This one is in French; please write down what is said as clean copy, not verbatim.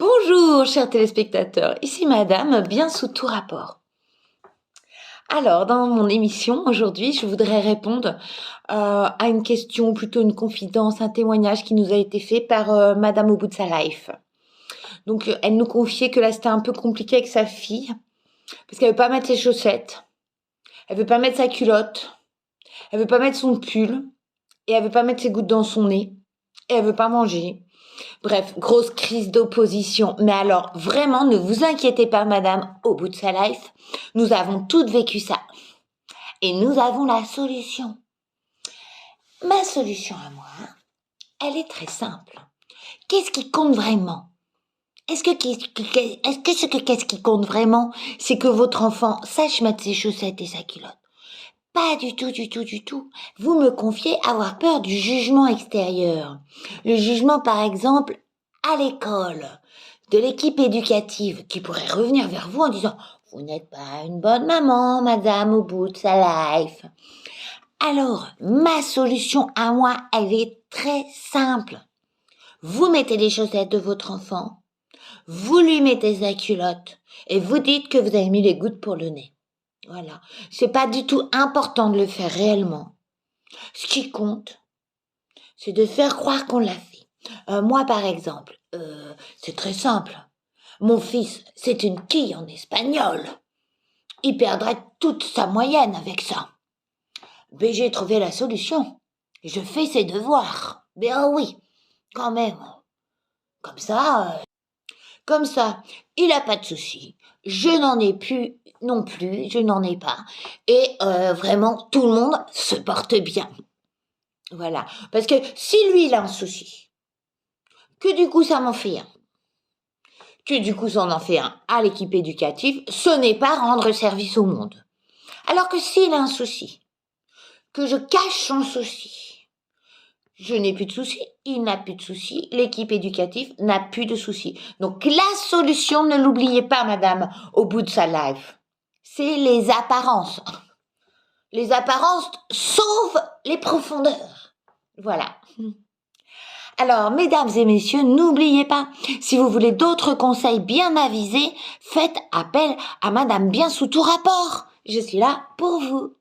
Bonjour, chers téléspectateurs, ici Madame, bien sous tout rapport. Alors, dans mon émission, aujourd'hui, je voudrais répondre à une question, plutôt une confidence, un témoignage qui nous a été fait par Madame au bout de sa life. Donc, elle nous confiait que là, c'était un peu compliqué avec sa fille, parce qu'elle veut pas mettre ses chaussettes, elle veut pas mettre sa culotte, elle veut pas mettre son pull, et elle veut pas mettre ses gouttes dans son nez, et elle veut pas manger. Bref, grosse crise d'opposition. Mais alors, vraiment, ne vous inquiétez pas, madame, au bout de sa life, nous avons toutes vécu ça. Et nous avons la solution. Ma solution à moi, elle est très simple. Qu'est-ce qui compte vraiment? Qu'est-ce qui compte vraiment, c'est que votre enfant sache mettre ses chaussettes et sa culotte? Pas du tout, du tout, du tout. Vous me confiez avoir peur du jugement extérieur. Le jugement, par exemple, à l'école, de l'équipe éducative qui pourrait revenir vers vous en disant « Vous n'êtes pas une bonne maman, madame, au bout de sa life. » Alors, ma solution à moi, elle est très simple. Vous mettez les chaussettes de votre enfant, vous lui mettez sa culotte et vous dites que vous avez mis les gouttes pour le nez. Voilà. C'est pas du tout important de le faire réellement. Ce qui compte, c'est de faire croire qu'on l'a fait. Moi, par exemple, c'est très simple. Mon fils, c'est une quille en espagnol. Il perdrait toute sa moyenne avec ça. Mais j'ai trouvé la solution. Je fais ses devoirs. Mais oh oui, quand même. Comme ça, il a pas de souci. Je n'en ai plus non plus, je n'en ai pas. Et vraiment, tout le monde se porte bien. Voilà. Parce que si lui, il a un souci, que du coup, ça m'en fait un, que du coup, ça en fait un à l'équipe éducative, ce n'est pas rendre service au monde. Alors que s'il a un souci, que je cache son souci, je n'ai plus de soucis, il n'a plus de soucis, l'équipe éducative n'a plus de soucis. Donc la solution, ne l'oubliez pas, madame, au bout de sa life, c'est les apparences. Les apparences sauvent les profondeurs. Voilà. Alors, mesdames et messieurs, n'oubliez pas, si vous voulez d'autres conseils bien avisés, faites appel à madame bien sous tout rapport. Je suis là pour vous.